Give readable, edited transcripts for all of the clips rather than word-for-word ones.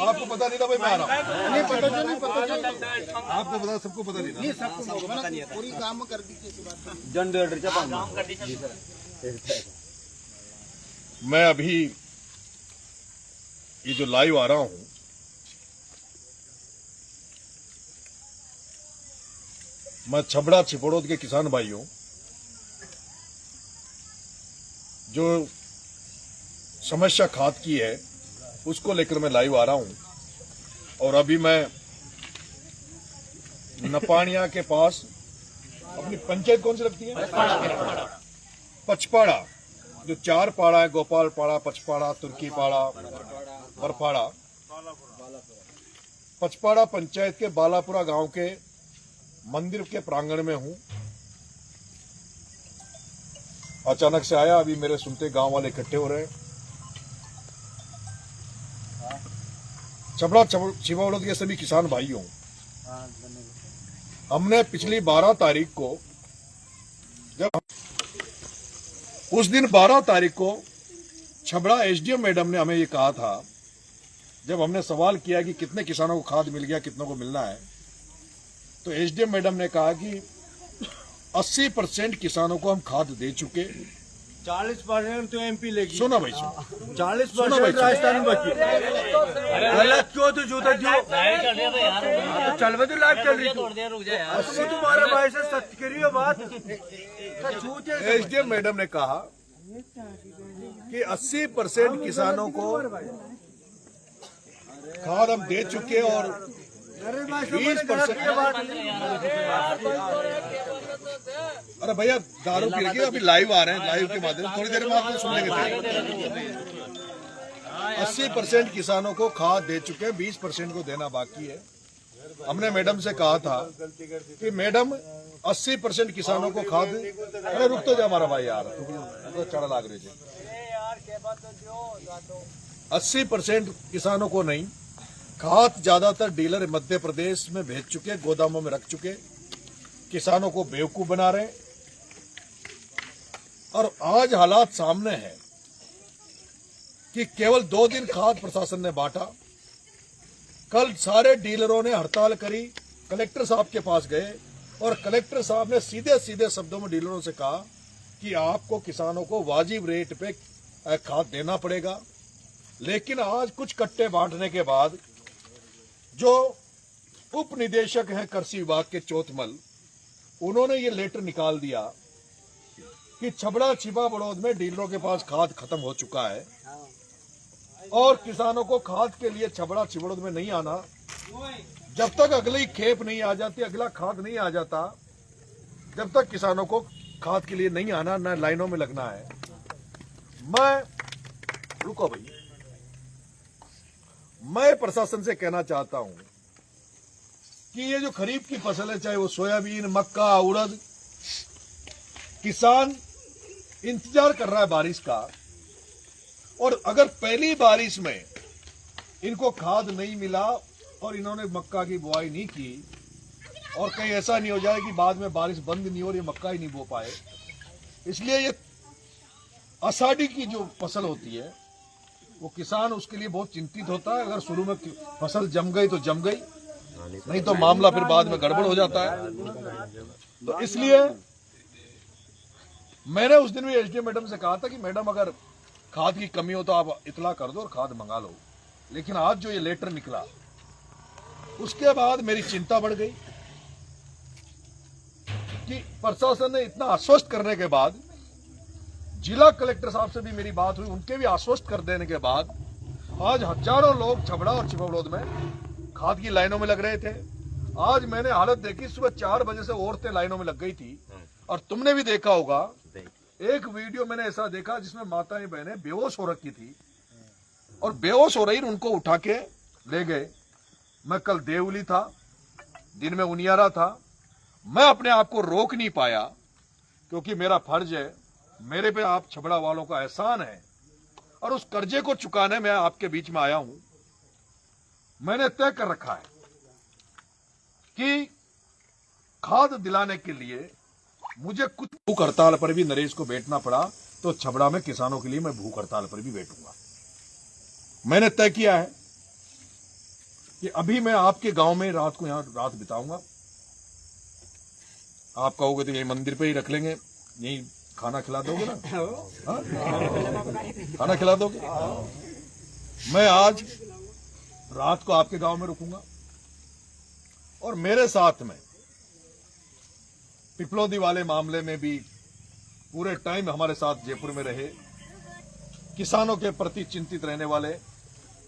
आपको पता नहीं था भाई मैं आ रहा हूँ? नहीं पता आपको पता, सबको पता नहीं था। पूरी काम कर दीजिए। मैं अभी ये जो लाइव आ रहा हूँ, मैं छबड़ा छिपड़ोद के किसान भाइयों जो समस्या खाद की है उसको लेकर मैं लाइव आ रहा हूं। और अभी मैं नपानिया के पास, अपनी पंचायत कौन सी लगती है? पचपाड़ा। जो 4 पाड़ा है, गोपाल पाड़ा, पचपाड़ा, तुर्की पाड़ा, बरपाड़ा। पचपाड़ा पंचायत के बालापुरा गांव के मंदिर के प्रांगण में हूं। अचानक से आया, अभी मेरे सुनते गांव वाले इकट्ठे हो रहे हैं। छबड़ा छिबौलद के सभी किसान भाइयों, हमने पिछली 12 तारीख को, जब उस दिन 12 तारीख को छबड़ा एसडीएम मैडम ने हमें ये कहा था, जब हमने सवाल किया कि कितने किसानों को खाद मिल गया, कितनों को मिलना है, तो एसडीएम मैडम ने कहा कि 80% किसानों को हम खाद दे चुके, 40% तो एमपी लेगी। सुनो भाई, 40% राजस्थान में बची। गलत क्यों तो जूता क्यों चल तो लाइव चल रही थी। तुम्हारा भाई से सत्य करिए बात। एसडीएम मैडम ने कहा कि 80% किसानों को खाद हम दे चुके और 20%। अरे भैया दारू पी रखिए, अभी लाइव आ रहे हैं, लाइव के माध्यम से थोड़ी देर में आपको सुन लेंगे। 80% किसानों को खाद दे चुके, 20% को देना बाकी है। हमने मैडम से कहा था कि मैडम 80% किसानों को खाद, अरे रुक तो जा हमारा भाई यार, तो चढ़ा लाग रही है। 80% किसानों को नहीं, खाद ज्यादातर डीलर मध्य प्रदेश में भेज चुके, गोदामों में रख चुके, किसानों को बेवकूफ बना रहे। और आज हालात सामने है कि केवल 2 दिन खाद प्रशासन ने बांटा। कल सारे डीलरों ने हड़ताल करी, कलेक्टर साहब के पास गए और कलेक्टर साहब ने सीधे सीधे शब्दों में डीलरों से कहा कि आपको किसानों को वाजिब रेट पे खाद देना पड़ेगा। लेकिन आज कुछ कट्टे बांटने के बाद जो उप निदेशक हैं कृषि विभाग के चौथमल, उन्होंने ये लेटर निकाल दिया कि छबड़ा छिबौलद में डीलरों के पास खाद खत्म हो चुका है और किसानों को खाद के लिए छबड़ा छिबौलद में नहीं आना। जब तक अगली खेप नहीं आ जाती, अगला खाद नहीं आ जाता, जब तक किसानों को खाद के लिए नहीं आना, न लाइनों में लगना है। मैं रुको भाई, मैं प्रशासन से कहना चाहता हूं कि ये जो खरीफ की फसल है, चाहे वो सोयाबीन, मक्का, उड़द, किसान इंतजार कर रहा है बारिश का। और अगर पहली बारिश में इनको खाद नहीं मिला और इन्होंने मक्का की बुआई नहीं की, और कहीं ऐसा नहीं हो जाए कि बाद में बारिश बंद नहीं हो और ये मक्का ही नहीं बो पाए, इसलिए ये आषाढ़ी की जो फसल होती है वो किसान उसके लिए बहुत चिंतित होता है। अगर शुरू में फसल जम गई तो जम गई, नहीं तो मामला फिर बाद में गड़बड़ हो जाता है। तो इसलिए मैंने उस दिन भी एसडीएम मैडम से कहा था कि मैडम अगर खाद की कमी हो तो आप इतला कर दो और खाद मंगा लो। लेकिन आज जो ये लेटर निकला उसके बाद मेरी चिंता बढ़ गई कि प्रशासन ने इतना आश्वस्त करने के बाद, जिला कलेक्टर साहब से भी मेरी बात हुई, उनके भी आश्वस्त कर देने के बाद आज हजारों लोग छबड़ा और छिबौलद में खाद की लाइनों में लग रहे थे। आज मैंने हालत देखी, सुबह 4 बजे से औरतें लाइनों में लग गई थी। और तुमने भी देखा होगा, एक वीडियो मैंने ऐसा देखा जिसमें माताएं बहनें बेहोश हो रखी थी और बेहोश हो रही, उनको उठा के ले गए। मैं कल देवली था, दिन में उनियारा था, मैं अपने आप को रोक नहीं पाया क्योंकि मेरा फर्ज है, मेरे पे आप छबड़ा वालों का एहसान है और उस कर्जे को चुकाने में आपके बीच में आया हूं। मैंने तय कर रखा है कि खाद दिलाने के लिए मुझे कुछ भूख हड़ताल पर भी नरेश को बैठना पड़ा तो छबड़ा में किसानों के लिए मैं भूख हड़ताल पर भी बैठूंगा। मैंने तय किया है कि अभी मैं आपके गांव में रात को यहां रात बिताऊंगा। आप कहोगे तो यही मंदिर पे ही रख लेंगे, यही खाना खिला दोगे ना? हाँ? खाना खिला दोगे? मैं आज रात को आपके गांव में रुकूंगा और मेरे साथ में पिपलोदी वाले मामले में भी पूरे टाइम हमारे साथ जयपुर में रहे, किसानों के प्रति चिंतित रहने वाले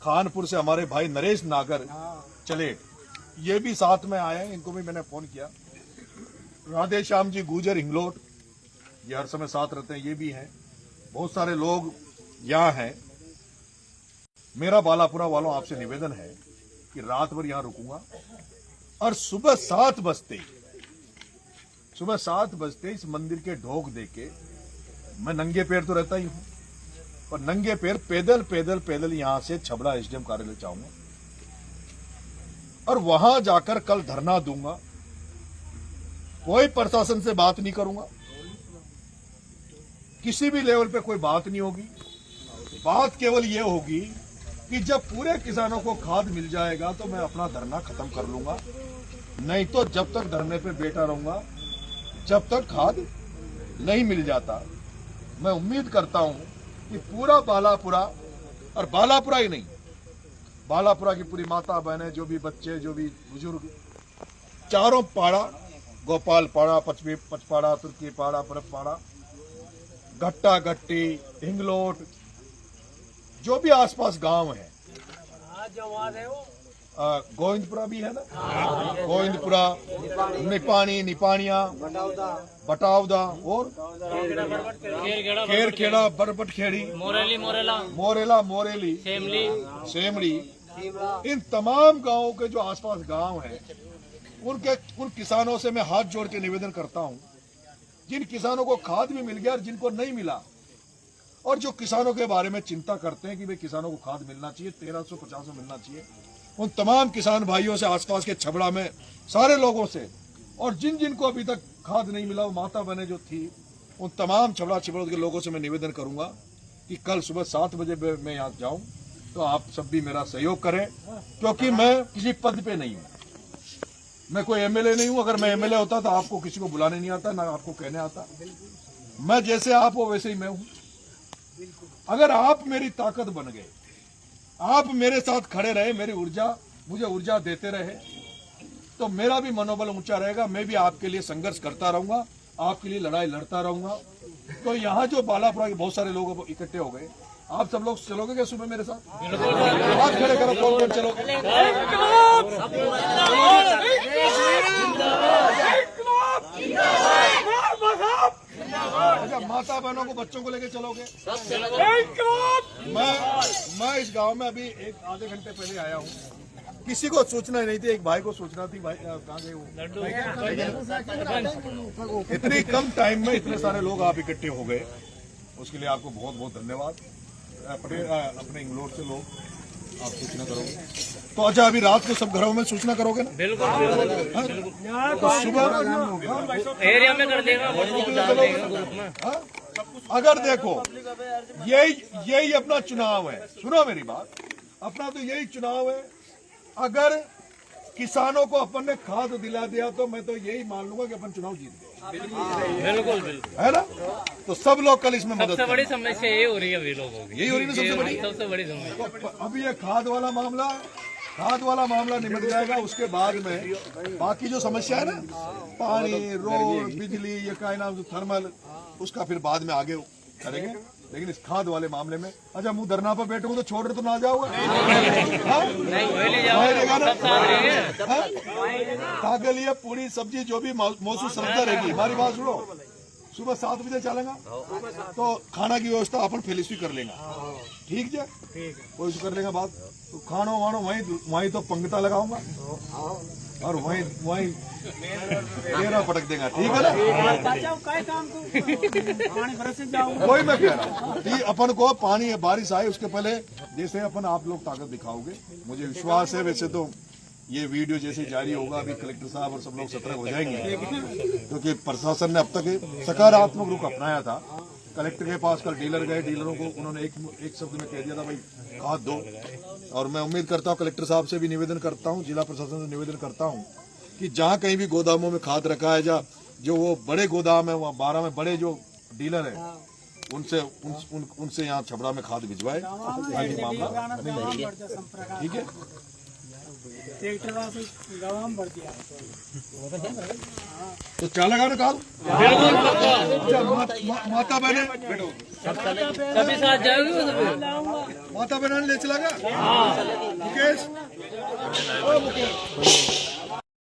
खानपुर से हमारे भाई नरेश नागर चलेट, ये भी साथ में आए हैं, इनको भी मैंने फोन किया। राधे श्याम जी गुजर हिंगलोट, ये हर समय साथ रहते हैं, ये भी हैं। बहुत सारे लोग यहाँ हैं। मेरा बालापुरा वालों आपसे निवेदन है कि रात भर यहाँ रुकूंगा और सुबह 7 बजते इस मंदिर के ढोक देके मैं नंगे पैर तो रहता ही हूं, और नंगे पैर पैदल यहां से छबड़ा एसडीएम कार्यालय जाऊंगा और वहां जाकर कल धरना दूंगा। कोई प्रशासन से बात नहीं करूंगा, किसी भी लेवल पे कोई बात नहीं होगी। बात केवल ये होगी कि जब पूरे किसानों को खाद मिल जाएगा तो मैं अपना धरना खत्म कर लूंगा, नहीं तो जब तक धरने पे बैठा रहूंगा जब तक खाद नहीं मिल जाता। मैं उम्मीद करता हूं कि पूरा बालापुरा, और बालापुरा ही नहीं, बालापुरा की पूरी माता बहनें, जो भी बच्चे, जो भी बुजुर्ग, चारों पाड़ा, गोपाल पाड़ा, पचपाड़ा, तुर्की पाड़ा, बर्फ पाड़ा, गट्टा गट्टी, हिंगलोट, जो भी आसपास गांव है, गोविंदपुरा भी है ना, गोविंदपुरा, निपानिया, बटावदा और खेरखेड़ा, बरबटखेड़ी, मोरेली, सेमड़ी, इन तमाम गांवों के जो आसपास गांव हैं, उन किसानों से मैं हाथ जोड़ के निवेदन करता हूं, जिन किसानों को खाद भी मिल गया और जिनको नहीं मिला, और जो किसानों के बारे में चिंता करते हैं कि भाई किसानों को खाद मिलना चाहिए, 1350 मिलना चाहिए, उन तमाम किसान भाइयों से, आसपास के छबड़ा में सारे लोगों से, और जिन जिन को अभी तक खाद नहीं मिला, वो माता बहनें जो थी, उन तमाम छबड़ा के लोगों से मैं निवेदन करूंगा कि कल सुबह 7 बजे मैं यहाँ जाऊं तो आप सब भी मेरा सहयोग करें, क्योंकि मैं किसी पद पे नहीं हूं, मैं कोई एमएलए नहीं हूं। अगर मैं एमएलए होता तो आपको किसी को बुलाने नहीं आता, ना आपको कहने आता। मैं जैसे आप हो वैसे ही मैं हूं। अगर आप मेरी ताकत बन गए, आप मेरे साथ खड़े रहे, मुझे ऊर्जा देते रहे, तो मेरा भी मनोबल ऊंचा रहेगा। मैं भी आपके लिए संघर्ष करता रहूंगा, आपके लिए लड़ाई लड़ता रहूंगा। तो यहाँ जो बालापुरा के बहुत सारे लोग इकट्ठे हो गए, आप सब लोग चलोगे क्या सुबह मेरे साथ? हाथ खड़े करो, कौन कौन चलोगे? अच्छा, माता बहनों को, बच्चों को लेके चलोगे? मैं इस गांव में अभी आधे घंटे पहले आया हूँ, किसी को सूचना नहीं थी। एक भाई को सूचना थी, भाई कहाँ गए वो? इतनी कम टाइम में इतने सारे लोग आप इकट्ठे हो गए, उसके लिए आपको बहुत बहुत धन्यवाद। अपने इंग्लोर से लोग आप सूचना करोगे तो अच्छा, अभी रात को सब घरों में सूचना करोगे ना? बिल्कुल। तो सुबह एरिया में कर देगा। अगर देखो, यही अपना चुनाव है। सुनो मेरी बात, अपना तो यही चुनाव है। अगर किसानों को अपन ने खाद दिला दिया तो मैं तो यही मान लूंगा कि अपन चुनाव जीत गए। बिल्कुल है ना? तो सब लोग कल इसमें मदद सबसे बड़ी समस्या ये हो रही है अभी लोगों की, यही हो रही है सबसे बड़ी समस्या। तो अभी ये खाद वाला मामला निपट जाएगा, उसके बाद में बाकी जो समस्या है ना, पानी, रोड, बिजली, ये क्या नाम, थर्मल, उसका फिर बाद में आगे करेंगे। लेकिन इस खाद वाले मामले में, अच्छा मुंह धरना पर बैठूंगा तो छोड़ रहे तो ना जाओगे? ताकि लिए पूरी सब्जी जो भी मौसम सरता रहेगी। हमारी बात सुनो, सुबह 7 बजे चलेगा तो खाना की व्यवस्था अपन फेलिस भी कर लेगा। ठीक है, कोई कर लेगा बात। तो खानो वानो वहीं तो पंगता लगाऊंगा और वहीं तेरा पटक देगा। ठीक है ना? वही मैं कह रहा हूँ कि अपन को पानी, बारिश आए उसके पहले जैसे अपन आप लोग ताकत दिखाओगे, मुझे विश्वास है। वैसे तो ये वीडियो जैसे जारी होगा अभी कलेक्टर साहब और सब लोग सतर्क हो जाएंगे, क्योंकि प्रशासन ने अब तक सकारात्मक रुख अपनाया था। कलेक्टर के पास कल डीलर गए, डीलरों को उन्होंने एक शब्द में कह दिया था भाई खाद दो, और मैं उम्मीद करता हूँ कलेक्टर साहब से भी निवेदन करता हूँ, जिला प्रशासन से निवेदन करता हूँ कि जहाँ कहीं भी गोदामों में खाद रखा है, जहाँ जो वो बड़े गोदाम है वहाँ 12 में बड़े जो डीलर है उनसे यहाँ छबड़ा में खाद भिजवाए ताकि मामला ठीक है। तो क्या लगा ना काल माता बहने कभी साथ जाओगे माता बहना ले चला गया मुकेश।